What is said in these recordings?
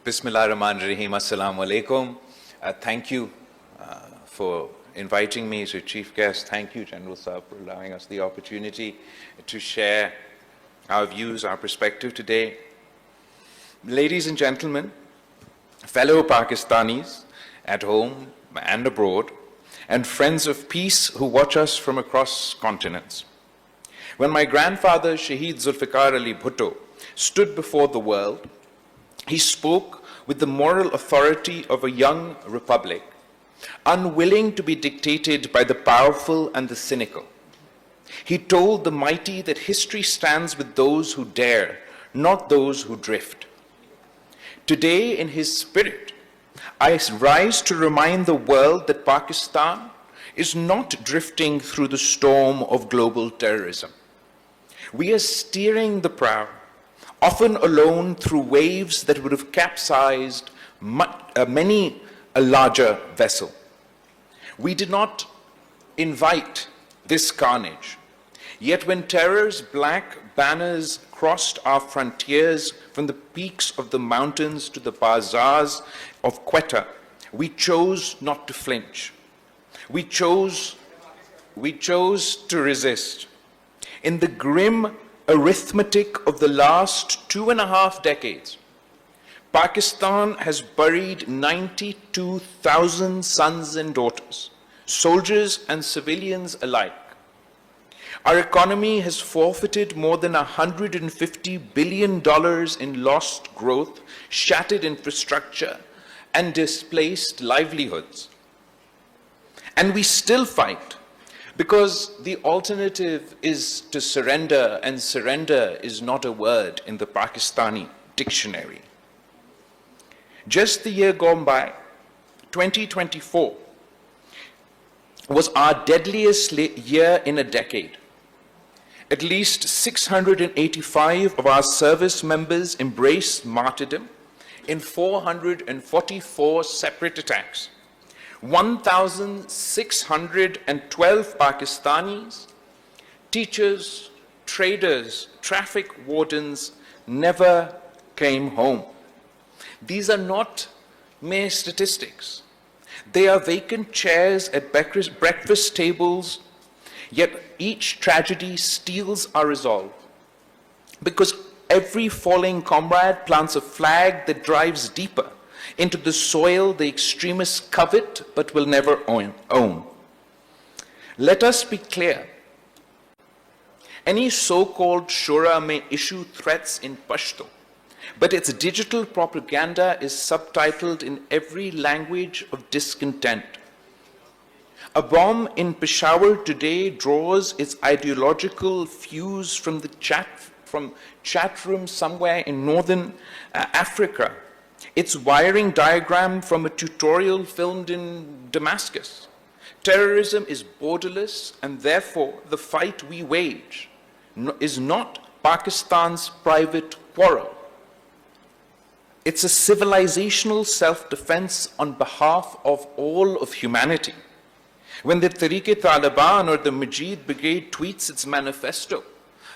Bismillah ar-Rahman ar-Rahim. Assalamu alaikum. Thank you for inviting me as your chief guest. Thank you, General Saab, for allowing us the opportunity to share our views, our perspective today. Ladies and gentlemen, fellow Pakistanis at home and abroad, and friends of peace who watch us from across continents. When my grandfather, Shaheed Zulfikar Ali Bhutto, stood before the world, he spoke with the moral authority of a young republic, unwilling to be dictated by the powerful and the cynical. He told the mighty that history stands with those who dare, not those who drift. Today, in his spirit, I rise to remind the world that Pakistan is not drifting through the storm of global terrorism. We are steering the prow, often alone through waves that would have capsized many a larger vessel. We did not invite this carnage. Yet when terror's black banners crossed our frontiers from the peaks of the mountains to the bazaars of Quetta, we chose not to flinch. We chose to resist. In the grim arithmetic of the last 2.5 decades, Pakistan has buried 92,000 sons and daughters, soldiers and civilians alike. Our economy has forfeited more than $150 billion in lost growth, shattered infrastructure, and displaced livelihoods. And we still fight, because the alternative is to surrender, and surrender is not a word in the Pakistani dictionary. Just the year gone by, 2024, was our deadliest year in a decade. At least 685 of our service members embraced martyrdom in 444 separate attacks. 1,612 Pakistanis, teachers, traders, traffic wardens never came home. These are not mere statistics. They are vacant chairs at breakfast tables, yet each tragedy steals our resolve. Because every falling comrade plants a flag that drives deeper into the soil the extremists covet but will never own. Let us be clear. Any so-called Shura may issue threats in Pashto, but its digital propaganda is subtitled in every language of discontent. A bomb in Peshawar today draws its ideological fuse from the chat room somewhere in northern Africa. Its wiring diagram from a tutorial filmed in Damascus. Terrorism is borderless, and therefore the fight we wage is not Pakistan's private quarrel. It's a civilizational self-defense on behalf of all of humanity. When the Tehreek-e-Taliban or the Majid Brigade tweets its manifesto,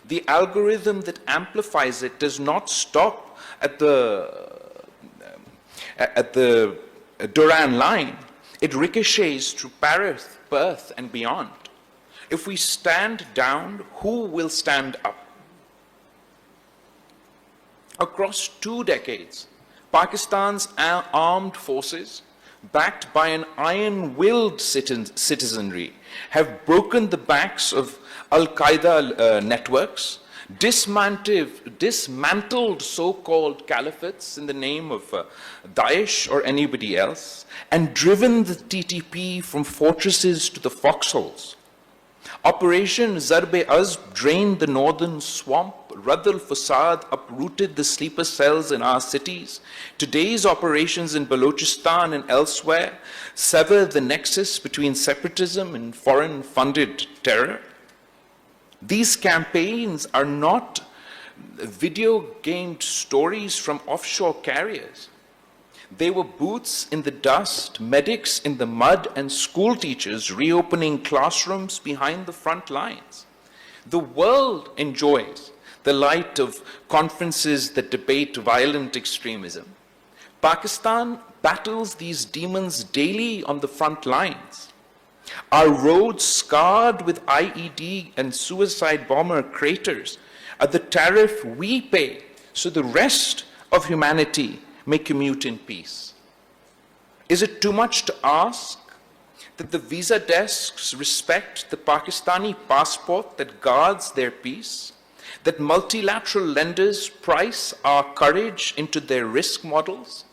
the algorithm that amplifies it does not stop at the Duran line. It ricochets through Paris, Perth, and beyond. If we stand down, who will stand up? Across 2 decades, Pakistan's armed forces, backed by an iron-willed citizenry, have broken the backs of Al-Qaeda networks, dismantled so-called caliphates in the name of Daesh or anybody else, and driven the TTP from fortresses to the foxholes. Operation Zarb-e-Azb drained the northern swamp. Radd al-Fasad uprooted the sleeper cells in our cities. Today's operations in Balochistan and elsewhere sever the nexus between separatism and foreign-funded terror. These campaigns are not video-gamed stories from offshore carriers. They were boots in the dust, medics in the mud, and school teachers reopening classrooms behind the front lines. The world enjoys the light of conferences that debate violent extremism. Pakistan battles these demons daily on the front lines. Our roads scarred with IED and suicide bomber craters are the tariff we pay so the rest of humanity may commute in peace. Is it too much to ask that the visa desks respect the Pakistani passport that guards their peace? That multilateral lenders price our courage into their risk models?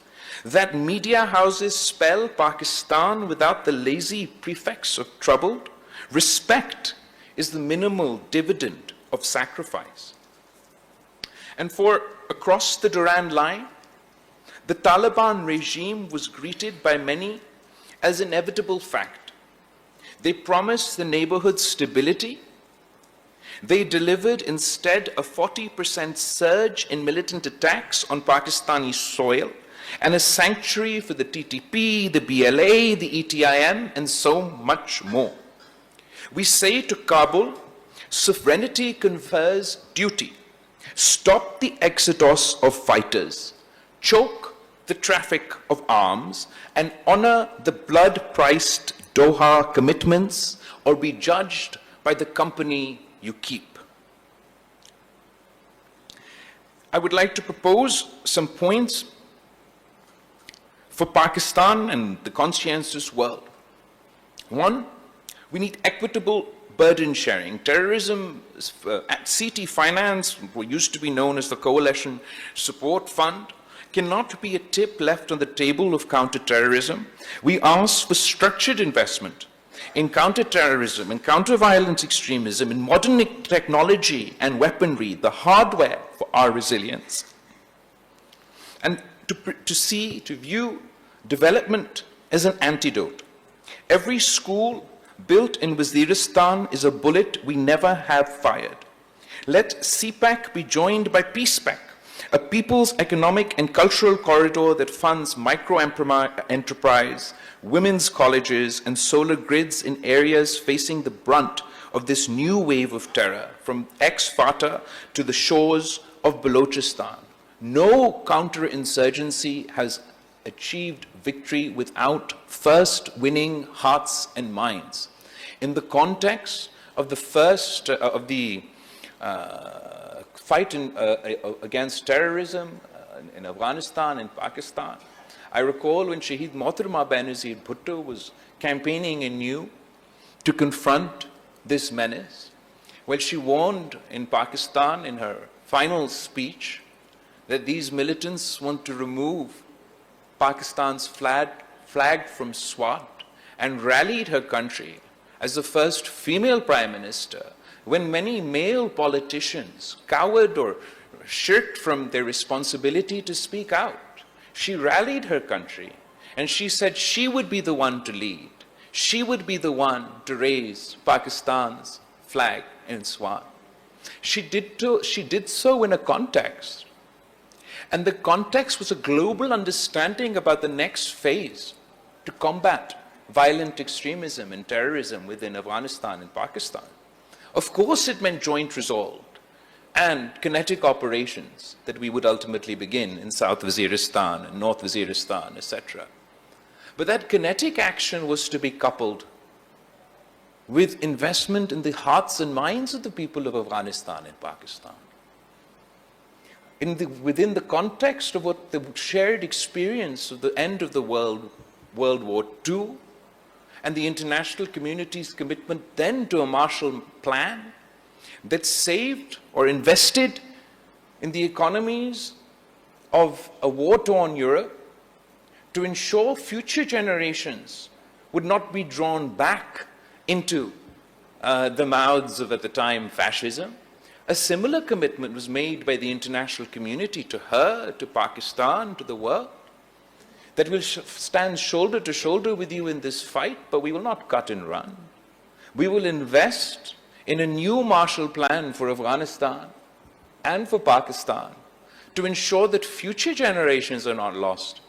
That media houses spell Pakistan without the lazy prefix of troubled? Respect is the minimal dividend of sacrifice. And for across the Durand line, the Taliban regime was greeted by many as an inevitable fact. They promised the neighborhood stability. They delivered instead a 40% surge in militant attacks on Pakistani soil and a sanctuary for the TTP, the BLA, the ETIM, and so much more. We say to Kabul, sovereignty confers duty. Stop the exodus of fighters, choke the traffic of arms, and honor the blood-priced Doha commitments, or be judged by the company you keep. I would like to propose some points for Pakistan and the conscientious world. One, we need equitable burden sharing. Terrorism at CT Finance, what used to be known as the Coalition Support Fund, cannot be a tip left on the table of counterterrorism. We ask for structured investment in counterterrorism, in counter-violence extremism, in modern technology and weaponry, the hardware for our resilience. And to view development as an antidote. Every school built in Waziristan is a bullet we never have fired. Let CPAC be joined by PSPAC, a people's economic and cultural corridor that funds micro-enterprise, women's colleges, and solar grids in areas facing the brunt of this new wave of terror, from ex-Fata to the shores of Balochistan. No counterinsurgency has achieved victory without first winning hearts and minds. In the context of the fight against terrorism in Afghanistan and Pakistan, I recall when Shaheed Mohtarama Benazir Bhutto was campaigning anew to confront this menace. Well, she warned in Pakistan in her final speech that these militants want to remove Pakistan's flag from Swat, and rallied her country as the first female prime minister when many male politicians cowered or shirked from their responsibility to speak out. She rallied her country and she said she would be the one to lead. She would be the one to raise Pakistan's flag in Swat. She did so in a context. And the context was a global understanding about the next phase to combat violent extremism and terrorism within Afghanistan and Pakistan. Of course, it meant joint resolve and kinetic operations that we would ultimately begin in South Waziristan and North Waziristan, etc. But that kinetic action was to be coupled with investment in the hearts and minds of the people of Afghanistan and Pakistan. Within the context of what the shared experience of the end of the World War II and the international community's commitment then to a Marshall Plan that saved or invested in the economies of a war-torn Europe to ensure future generations would not be drawn back into the mouths of, at the time, fascism. A similar commitment was made by the international community to her, to Pakistan, to the world, that will stand shoulder to shoulder with you in this fight, but we will not cut and run. We will invest in a new Marshall Plan for Afghanistan and for Pakistan to ensure that future generations are not lost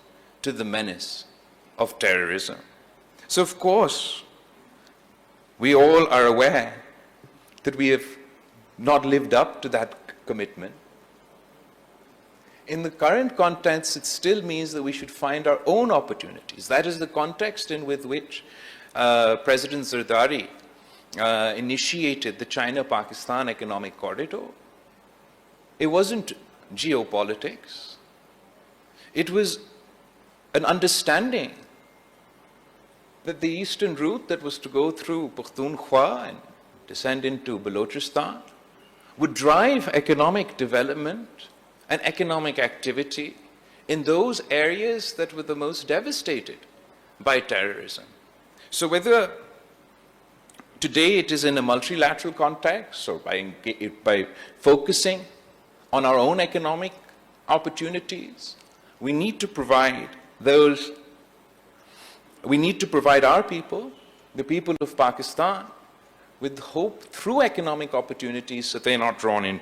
to the menace of terrorism. So, of course, we all are aware that we have not lived up to that commitment. In the current context, it still means that we should find our own opportunities. That is the context in with which President Zardari initiated the China-Pakistan Economic Corridor. It wasn't geopolitics. It was an understanding that the eastern route that was to go through Pakhtunkhwa and descend into Balochistan would drive economic development and economic activity in those areas that were the most devastated by terrorism. So whether today it is in a multilateral context or by focusing on our own economic opportunities, we need to provide our people, the people of Pakistan, with hope through economic opportunities so they're not drawn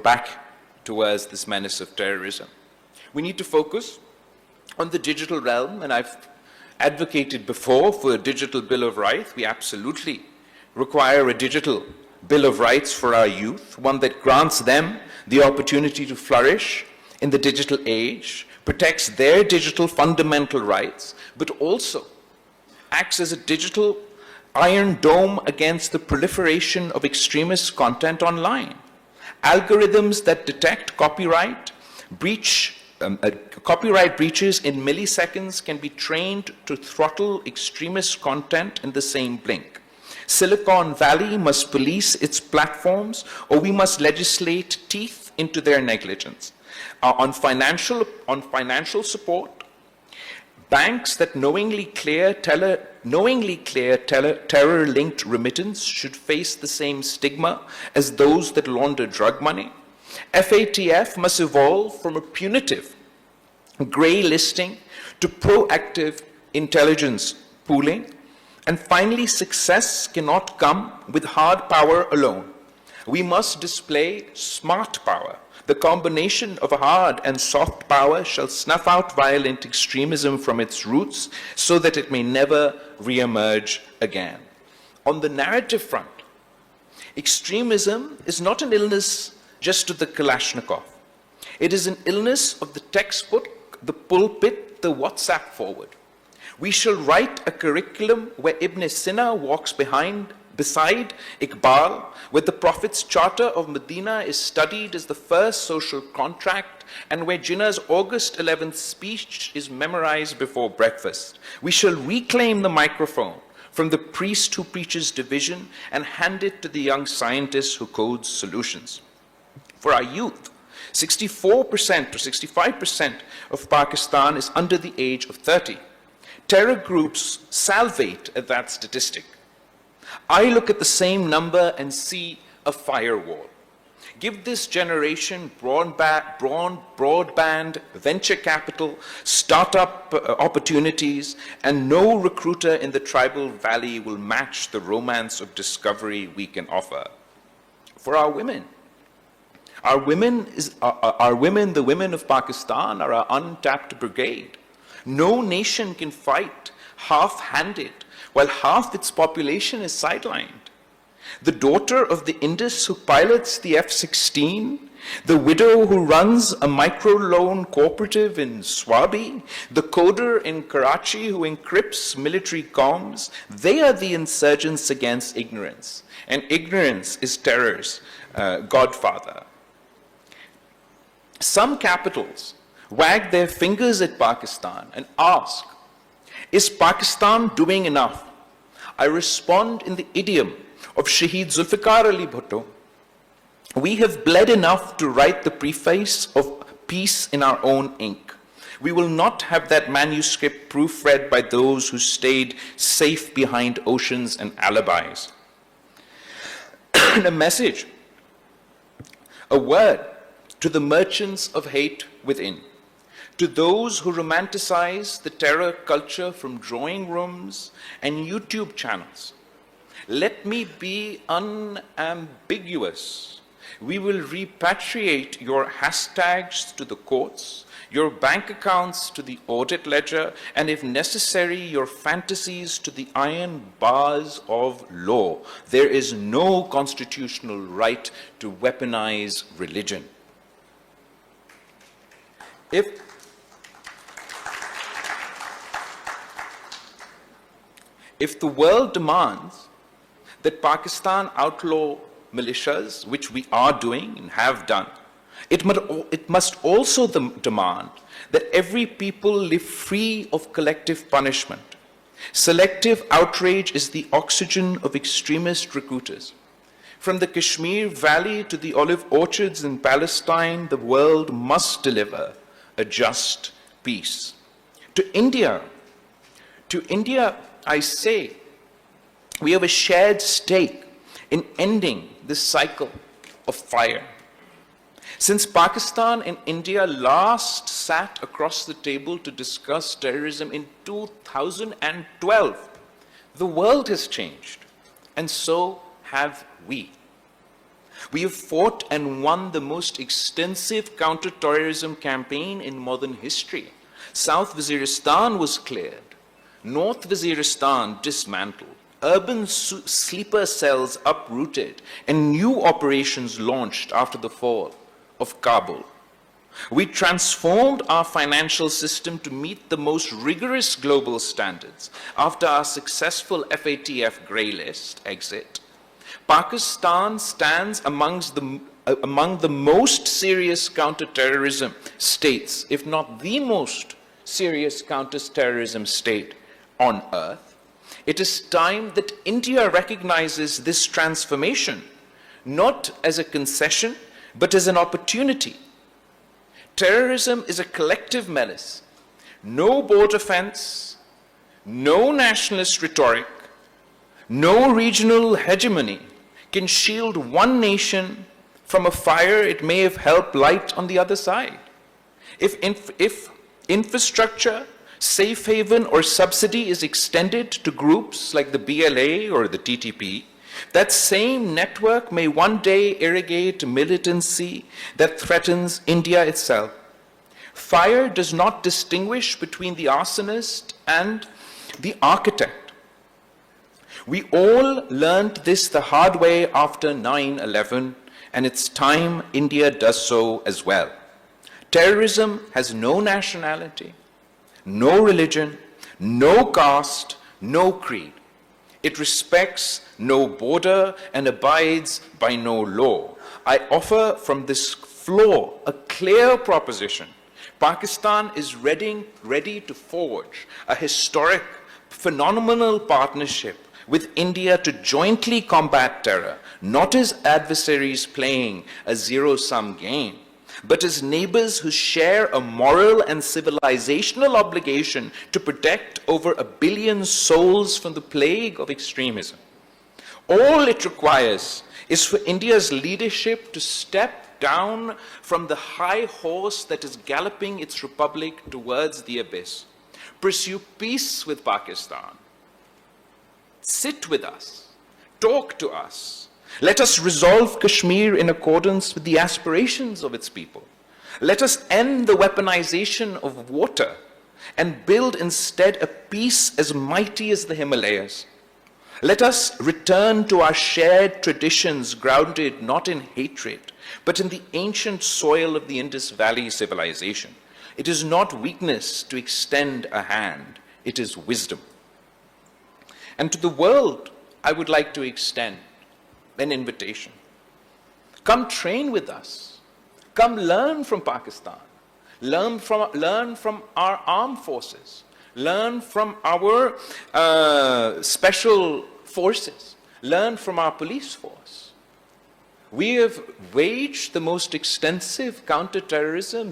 back towards this menace of terrorism. We need to focus on the digital realm, and I've advocated before for a digital Bill of Rights. We absolutely require a digital Bill of Rights for our youth, one that grants them the opportunity to flourish in the digital age, protects their digital fundamental rights, but also acts as a digital iron dome against the proliferation of extremist content online. Algorithms that detect copyright breaches in milliseconds can be trained to throttle extremist content in the same blink. Silicon Valley must police its platforms, or we must legislate teeth into their negligence. On financial support, banks that knowingly clear terror-linked remittance should face the same stigma as those that launder drug money. FATF must evolve from a punitive grey listing to proactive intelligence pooling. And finally, success cannot come with hard power alone. We must display smart power. The combination of hard and soft power shall snuff out violent extremism from its roots so that it may never re-emerge again. On the narrative front, extremism is not an illness just of the Kalashnikov. It is an illness of the textbook, the pulpit, the WhatsApp forward. We shall write a curriculum where Ibn Sina walks beside Iqbal, where the Prophet's Charter of Medina is studied as the first social contract, and where Jinnah's August 11th speech is memorized before breakfast. We shall reclaim the microphone from the priest who preaches division and hand it to the young scientist who codes solutions. For our youth, 64% or 65% of Pakistan is under the age of 30. Terror groups salivate at that statistic. I look at the same number and see a firewall. Give this generation broadband, venture capital, startup opportunities, and no recruiter in the tribal valley will match the romance of discovery we can offer. For our women, the women of Pakistan are our untapped brigade. No nation can fight half-handed while half its population is sidelined. The daughter of the Indus who pilots the F-16, the widow who runs a microloan cooperative in Swabi, the coder in Karachi who encrypts military comms, they are the insurgents against ignorance. And ignorance is terror's godfather. Some capitals wag their fingers at Pakistan and ask, is Pakistan doing enough? I respond in the idiom of Shaheed Zulfikar Ali Bhutto. We have bled enough to write the preface of peace in our own ink. We will not have that manuscript proofread by those who stayed safe behind oceans and alibis. And a message, a word to the merchants of hate within, to those who romanticize the terror culture from drawing rooms and YouTube channels. Let me be unambiguous. We will repatriate your hashtags to the courts, your bank accounts to the audit ledger, and if necessary, your fantasies to the iron bars of law. There is no constitutional right to weaponize religion. If the world demands that Pakistan outlaw militias, which we are doing and have done, it must also demand that every people live free of collective punishment. Selective outrage is the oxygen of extremist recruiters. From the Kashmir Valley to the olive orchards in Palestine, the world must deliver a just peace. To India, I say, we have a shared stake in ending this cycle of fire. Since Pakistan and India last sat across the table to discuss terrorism in 2012, the world has changed, and so have we. We have fought and won the most extensive counter-terrorism campaign in modern history. South Waziristan was cleared, North Waziristan dismantled, urban sleeper cells uprooted, and new operations launched after the fall of Kabul. We transformed our financial system to meet the most rigorous global standards after our successful FATF grey list exit. Pakistan stands among the most serious counter-terrorism states, if not the most serious counter-terrorism state on earth. It is time that India recognizes this transformation, not as a concession, but as an opportunity. Terrorism is a collective menace. No border fence, no nationalist rhetoric, no regional hegemony can shield one nation from a fire it may have helped light on the other side. If infrastructure, safe haven, or subsidy is extended to groups like the BLA or the TTP, that same network may one day irrigate militancy that threatens India itself. Fire does not distinguish between the arsonist and the architect. We all learned this the hard way after 9/11, and it's time India does so as well. Terrorism has no nationality, no religion, no caste, no creed. It respects no border and abides by no law. I offer from this floor a clear proposition. Pakistan is ready to forge a historic, phenomenal partnership with India to jointly combat terror, not as adversaries playing a zero-sum game, but as neighbors who share a moral and civilizational obligation to protect over 1 billion souls from the plague of extremism. All it requires is for India's leadership to step down from the high horse that is galloping its republic towards the abyss. Pursue peace with Pakistan. Sit with us. Talk to us. Let us resolve Kashmir in accordance with the aspirations of its people. Let us end the weaponization of water and build instead a peace as mighty as the Himalayas. Let us return to our shared traditions grounded not in hatred, but in the ancient soil of the Indus Valley civilization. It is not weakness to extend a hand, it is wisdom. And to the world, I would like to extend an invitation. Come train with us. Come learn from Pakistan. Learn from our armed forces. Learn from our special forces. Learn from our police force. We have waged the most extensive counter-terrorism,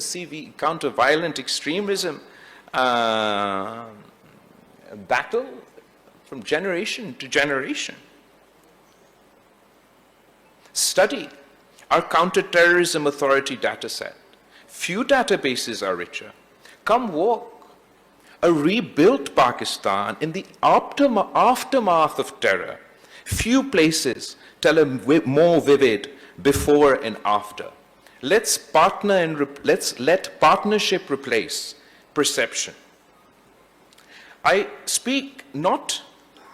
counter-violent extremism battle from generation to generation. Study our counter-terrorism authority dataset. Few databases are richer. Come walk a rebuilt Pakistan in the aftermath of terror. Few places tell a more vivid, before and after. Let's partner and let's let partnership replace perception. I speak not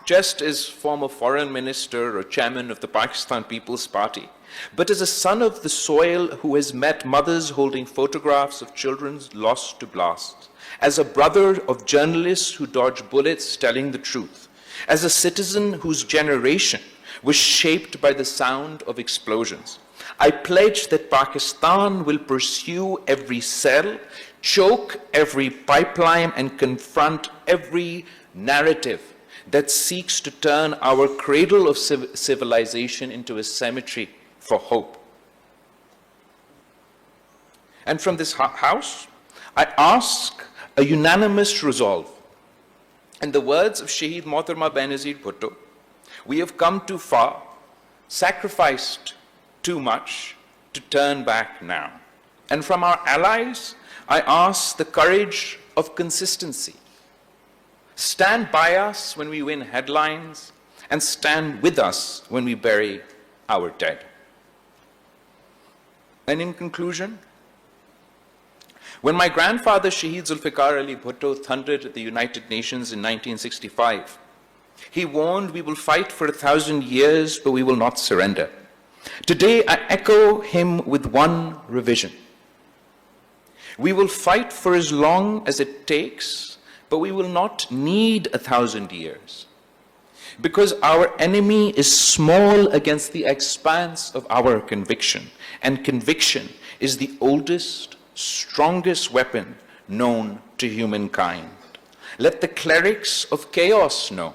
just as former foreign minister or chairman of the Pakistan People's Party, but as a son of the soil who has met mothers holding photographs of children lost to blasts, as a brother of journalists who dodge bullets telling the truth, as a citizen whose generation was shaped by the sound of explosions. I pledge that Pakistan will pursue every cell, choke every pipeline, and confront every narrative that seeks to turn our cradle of civilization into a cemetery for hope. And from this house, I ask a unanimous resolve. In the words of Shaheed Mohtarma Benazir Bhutto, we have come too far, sacrificed too much to turn back now. And from our allies, I ask the courage of consistency. Stand by us when we win headlines, and stand with us when we bury our dead. And in conclusion, when my grandfather Shaheed Zulfikar Ali Bhutto thundered at the United Nations in 1965, he warned, "We will fight for 1,000 years, but we will not surrender." Today, I echo him with one revision. We will fight for as long as it takes, but we will not need 1,000 years. Because our enemy is small against the expanse of our conviction, and conviction is the oldest, strongest weapon known to humankind. Let the clerics of chaos know.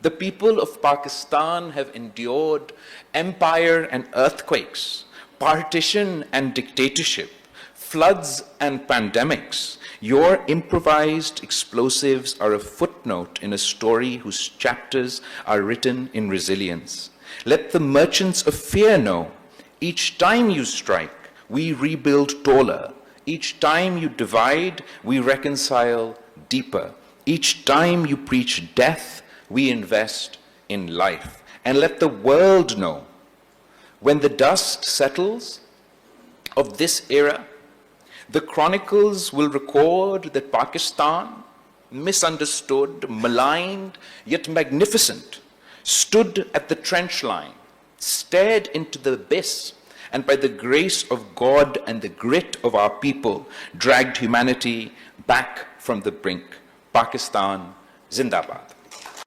The people of Pakistan have endured empire and earthquakes, partition and dictatorship, floods and pandemics. Your improvised explosives are a footnote in a story whose chapters are written in resilience. Let the merchants of fear know, each time you strike, we rebuild taller. Each time you divide, we reconcile deeper. Each time you preach death, we invest in life. And let the world know, when the dust settles of this era, the chronicles will record that Pakistan, misunderstood, maligned, yet magnificent, stood at the trench line, stared into the abyss, and by the grace of God and the grit of our people, dragged humanity back from the brink. Pakistan, Zindabad.